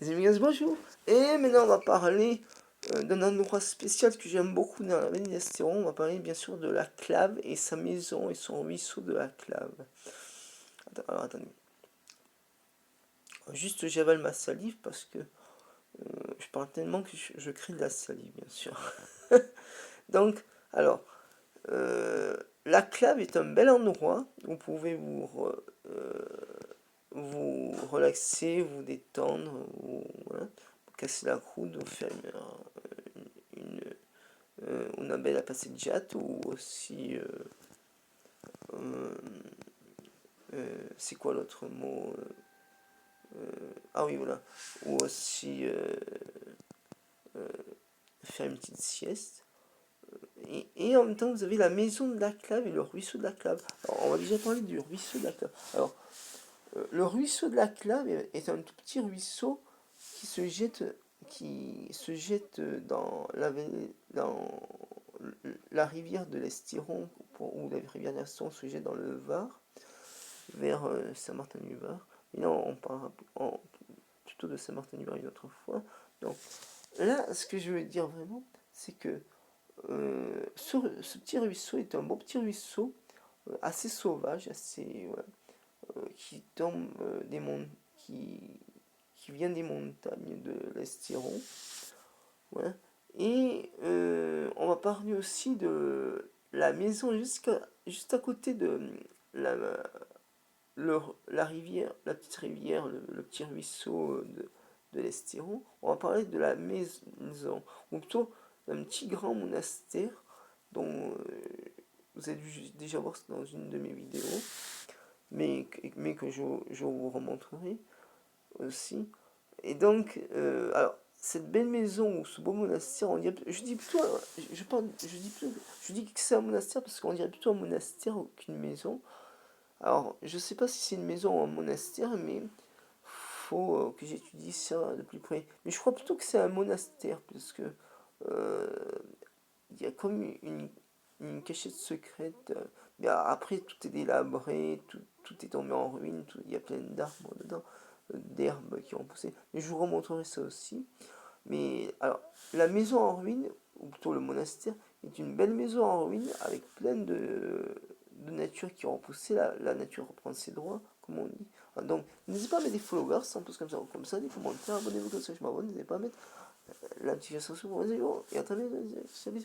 Les amis, bonjour. Et maintenant, on va parler d'un endroit spécial que j'aime beaucoup dans la vallée d'Estéron. On va parler bien sûr de la Clave et sa maison et son ruisseau de la Clave. Alors, attendez. Juste, j'avale ma salive parce que je parle tellement que je crie de la salive, bien sûr. Donc, alors, la Clave est un bel endroit où vous pouvez vous relaxer, vous détendre, voilà, casser la croûte, vous faire una bella passeggiata ou aussi euh, c'est quoi l'autre mot ah oui voilà, ou aussi faire une petite sieste. Et en même temps vous avez la maison de la Clave et le ruisseau de la Clave. Alors, on va déjà parler du ruisseau de la Clave. Alors le ruisseau de la Clave est un tout petit ruisseau qui se jette dans la rivière de l'Estiron, ou la rivière d'Estéron se jette dans le Var, vers Saint-Martin-du-Var. Mais là, on parle plutôt de Saint-Martin-du-Var une autre fois. Donc là, ce que je veux dire vraiment, c'est que ce petit ruisseau est un beau petit ruisseau, assez sauvage, assez, voilà, qui tombe qui, qui vient des montagnes de l'Estéron. Ouais. Et on va parler aussi de la maison juste à côté de la, la rivière, la petite rivière, le petit ruisseau de l'Estéron. On va parler de la maison, ou plutôt d'un petit grand monastère dont vous avez dû déjà voir dans une de mes vidéos, mais que je vous remontrerai aussi. Et donc, alors, cette belle maison ou ce beau monastère, on dirait, je dis plutôt, je dis que c'est un monastère parce qu'on dirait plutôt un monastère qu'une maison. Alors, je sais pas si c'est une maison ou un monastère, mais faut que j'étudie ça de plus près. Mais je crois plutôt que c'est un monastère parce que euh, il y a comme une cachette secrète. Mais après, tout est délabré, tout est tombé en ruine, il y a plein d'arbres dedans, d'herbes qui ont poussé. Mais je vous remontrerai ça aussi. Mais alors, la maison en ruine, ou plutôt le monastère, est une belle maison en ruine avec plein de nature qui ont poussé. La nature reprend ses droits, comme on dit. Ah, donc, n'hésitez pas à mettre des followers, un peu comme ça, des commentaires, abonnez-vous comme ça, je m'abonne, n'hésitez pas à mettre la notification sur vos vidéos. Et à très bientôt, salut.